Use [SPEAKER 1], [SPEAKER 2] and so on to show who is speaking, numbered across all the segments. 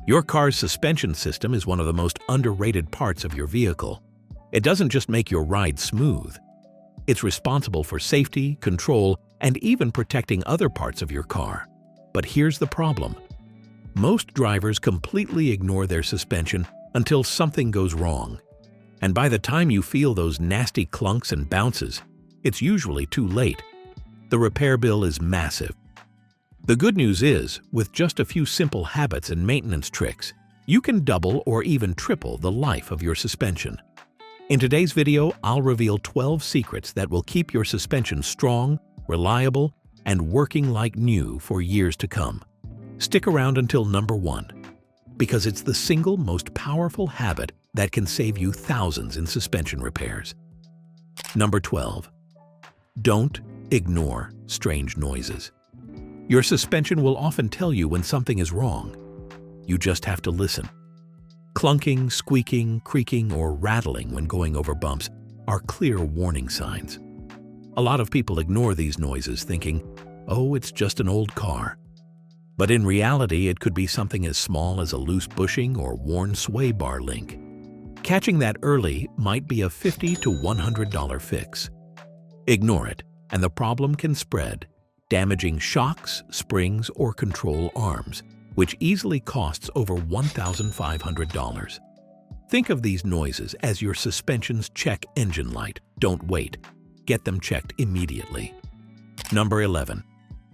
[SPEAKER 1] Your car's suspension system is one of the most underrated parts of your vehicle. It doesn't just make your ride smooth. It's responsible for safety, control, and even protecting other parts of your car. But here's the problem. Most drivers completely ignore their suspension until something goes wrong. And by the time you feel those nasty clunks and bounces, it's usually too late. The repair bill is massive. The good news is, with just a few simple habits and maintenance tricks, you can double or even triple the life of your suspension. In today's video, I'll reveal 12 secrets that will keep your suspension strong, reliable, and working like new for years to come. Stick around until number 1, because it's the single most powerful habit that can save you thousands in suspension repairs. Number 12. Don't ignore strange noises. Your suspension will often tell you when something is wrong. You just have to listen. Clunking, squeaking, creaking, or rattling when going over bumps are clear warning signs. A lot of people ignore these noises thinking, "Oh, it's just an old car." But in reality, it could be something as small as a loose bushing or worn sway bar link. Catching that early might be a $50 to $100 fix. Ignore it, and the problem can spread, damaging shocks, springs, or control arms, which easily costs over $1,500. Think of these noises as your suspension's check engine light. Don't wait. Get them checked immediately. Number 11.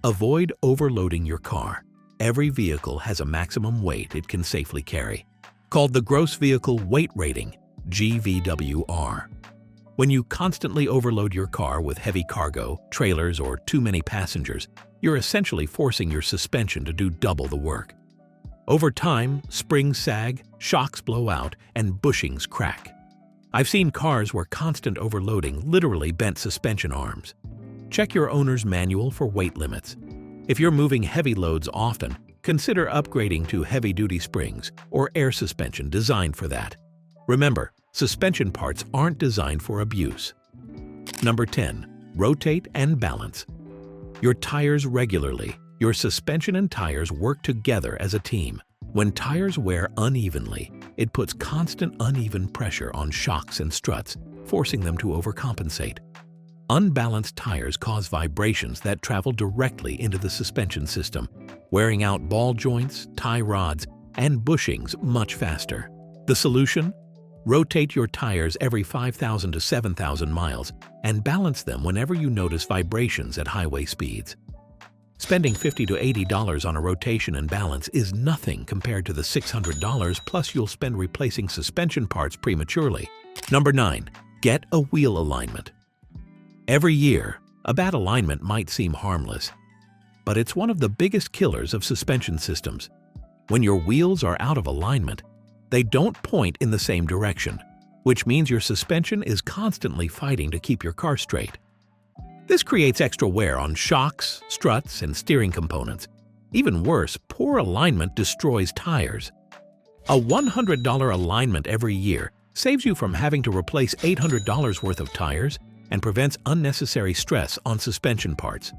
[SPEAKER 1] Avoid overloading your car. Every vehicle has a maximum weight it can safely carry, called the Gross Vehicle Weight Rating, GVWR. When you constantly overload your car with heavy cargo, trailers, or too many passengers, you're essentially forcing your suspension to do double the work. Over time, springs sag, shocks blow out, and bushings crack. I've seen cars where constant overloading literally bent suspension arms. Check your owner's manual for weight limits. If you're moving heavy loads often, consider upgrading to heavy-duty springs or air suspension designed for that. Remember, suspension parts aren't designed for abuse. Number 10. Rotate and balance. Your tires regularly. Your suspension and tires work together as a team. When tires wear unevenly, it puts constant uneven pressure on shocks and struts, forcing them to overcompensate. Unbalanced tires cause vibrations that travel directly into the suspension system, wearing out ball joints, tie rods, and bushings much faster. The solution? Rotate your tires every 5,000 to 7,000 miles and balance them whenever you notice vibrations at highway speeds. Spending $50 to $80 on a rotation and balance is nothing compared to the $600 plus you'll spend replacing suspension parts prematurely. Number 9. Get a wheel alignment. Every year, a bad alignment might seem harmless, but it's one of the biggest killers of suspension systems. When your wheels are out of alignment, they don't point in the same direction, which means your suspension is constantly fighting to keep your car straight. This creates extra wear on shocks, struts, and steering components. Even worse, poor alignment destroys tires. A $100 alignment every year saves you from having to replace $800 worth of tires and prevents unnecessary stress on suspension parts.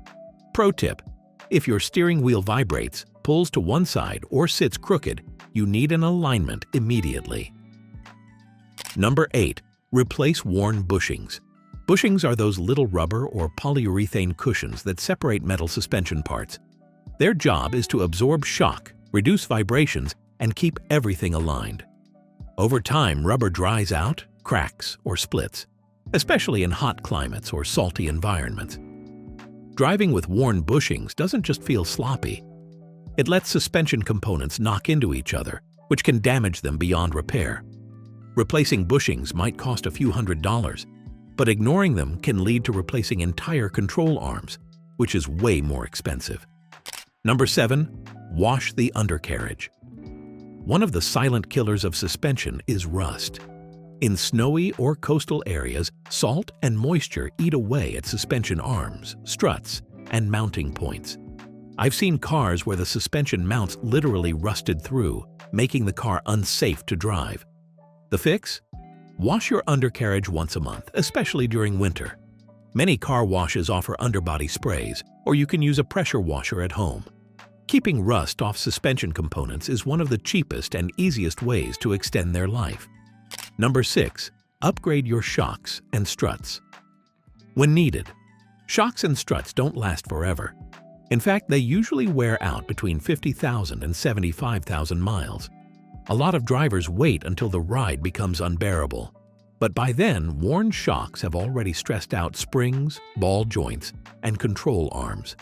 [SPEAKER 1] Pro tip: if your steering wheel vibrates, pulls to one side, or sits crooked, you need an alignment immediately. Number 8. Replace worn bushings. Bushings are those little rubber or polyurethane cushions that separate metal suspension parts. Their job is to absorb shock, reduce vibrations, and keep everything aligned. Over time, rubber dries out, cracks, or splits, especially in hot climates or salty environments. Driving with worn bushings doesn't just feel sloppy. It lets suspension components knock into each other, which can damage them beyond repair. Replacing bushings might cost a few $100s, but ignoring them can lead to replacing entire control arms, which is way more expensive. Number 7. Wash the undercarriage. One of the silent killers of suspension is rust. In snowy or coastal areas, salt and moisture eat away at suspension arms, struts, and mounting points. I've seen cars where the suspension mounts literally rusted through, making the car unsafe to drive. The fix? Wash your undercarriage once a month, especially during winter. Many car washes offer underbody sprays, or you can use a pressure washer at home. Keeping rust off suspension components is one of the cheapest and easiest ways to extend their life. Number 6. Upgrade your shocks and struts. When needed, shocks and struts don't last forever. In fact, they usually wear out between 50,000 and 75,000 miles. A lot of drivers wait until the ride becomes unbearable. But by then, worn shocks have already stressed out springs, ball joints, and control arms.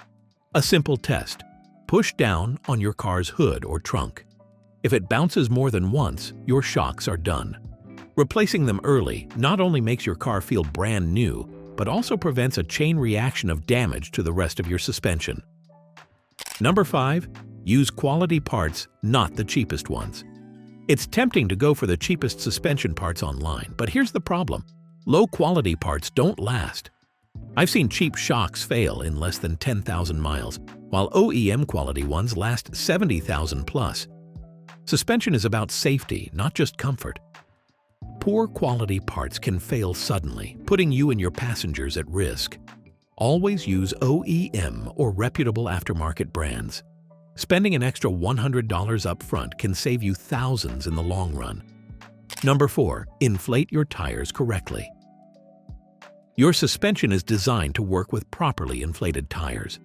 [SPEAKER 1] A simple test. Push down on your car's hood or trunk. If it bounces more than once, your shocks are done. Replacing them early not only makes your car feel brand new, but also prevents a chain reaction of damage to the rest of your suspension. Number 5. Use quality parts, not the cheapest ones. It's tempting to go for the cheapest suspension parts online, but here's the problem. Low-quality parts don't last. I've seen cheap shocks fail in less than 10,000 miles, while OEM quality ones last 70,000 plus. Suspension is about safety, not just comfort. Poor quality parts can fail suddenly, putting you and your passengers at risk. Always use OEM or reputable aftermarket brands. Spending an extra $100 up front can save you thousands in the long run. Number 4. Inflate your tires correctly. Your suspension is designed to work with properly inflated tires.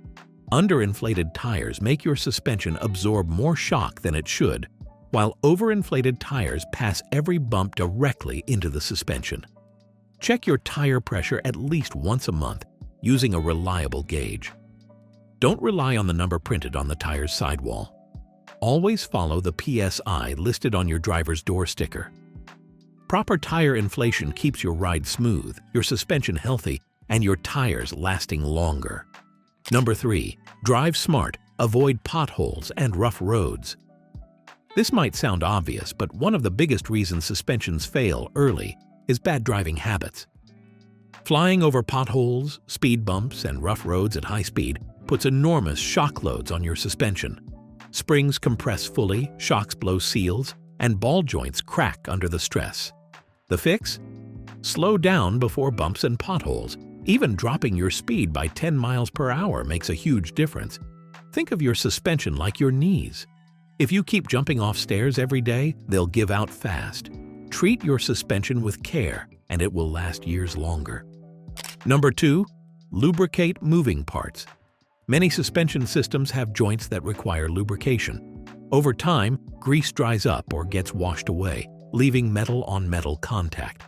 [SPEAKER 1] Underinflated tires make your suspension absorb more shock than it should, while overinflated tires pass every bump directly into the suspension. Check your tire pressure at least once a month using a reliable gauge. Don't rely on the number printed on the tire's sidewall. Always follow the PSI listed on your driver's door sticker. Proper tire inflation keeps your ride smooth, your suspension healthy, and your tires lasting longer. Number 3. Drive smart. Avoid potholes and rough roads. This might sound obvious, but one of the biggest reasons suspensions fail early is bad driving habits. Flying over potholes, speed bumps, and rough roads at high speed puts enormous shock loads on your suspension. Springs compress fully, shocks blow seals, and ball joints crack under the stress. The fix? Slow down before bumps and potholes. Even dropping your speed by 10 miles per hour makes a huge difference. Think of your suspension like your knees. If you keep jumping off stairs every day, they'll give out fast. Treat your suspension with care, and it will last years longer. Number 2. Lubricate moving parts. Many suspension systems have joints that require lubrication. Over time, grease dries up or gets washed away, leaving metal-on-metal contact.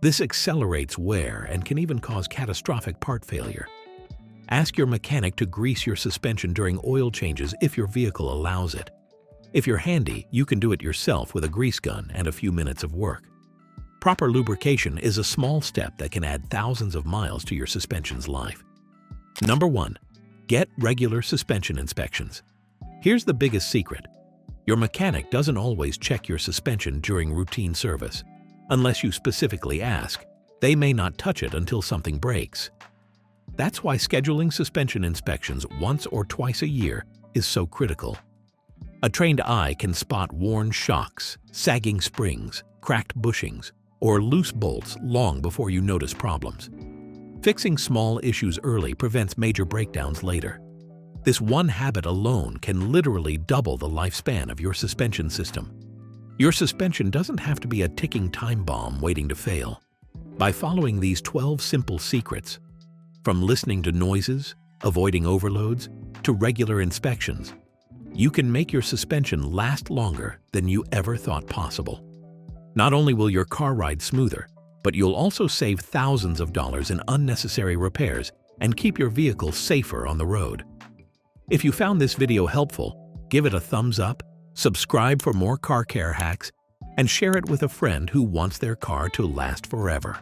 [SPEAKER 1] This accelerates wear and can even cause catastrophic part failure. Ask your mechanic to grease your suspension during oil changes if your vehicle allows it. If you're handy, you can do it yourself with a grease gun and a few minutes of work. Proper lubrication is a small step that can add thousands of miles to your suspension's life. Number 1. Get regular suspension inspections. Here's the biggest secret. Your mechanic doesn't always check your suspension during routine service. Unless you specifically ask, they may not touch it until something breaks. That's why scheduling suspension inspections once or twice a year is so critical. A trained eye can spot worn shocks, sagging springs, cracked bushings, or loose bolts long before you notice problems. Fixing small issues early prevents major breakdowns later. This one habit alone can literally double the lifespan of your suspension system. Your suspension doesn't have to be a ticking time bomb waiting to fail. By following these 12 simple secrets, from listening to noises, avoiding overloads, to regular inspections, you can make your suspension last longer than you ever thought possible. Not only will your car ride smoother, but you'll also save thousands of dollars in unnecessary repairs and keep your vehicle safer on the road. If you found this video helpful, give it a thumbs up, subscribe for more car care hacks, and share it with a friend who wants their car to last forever.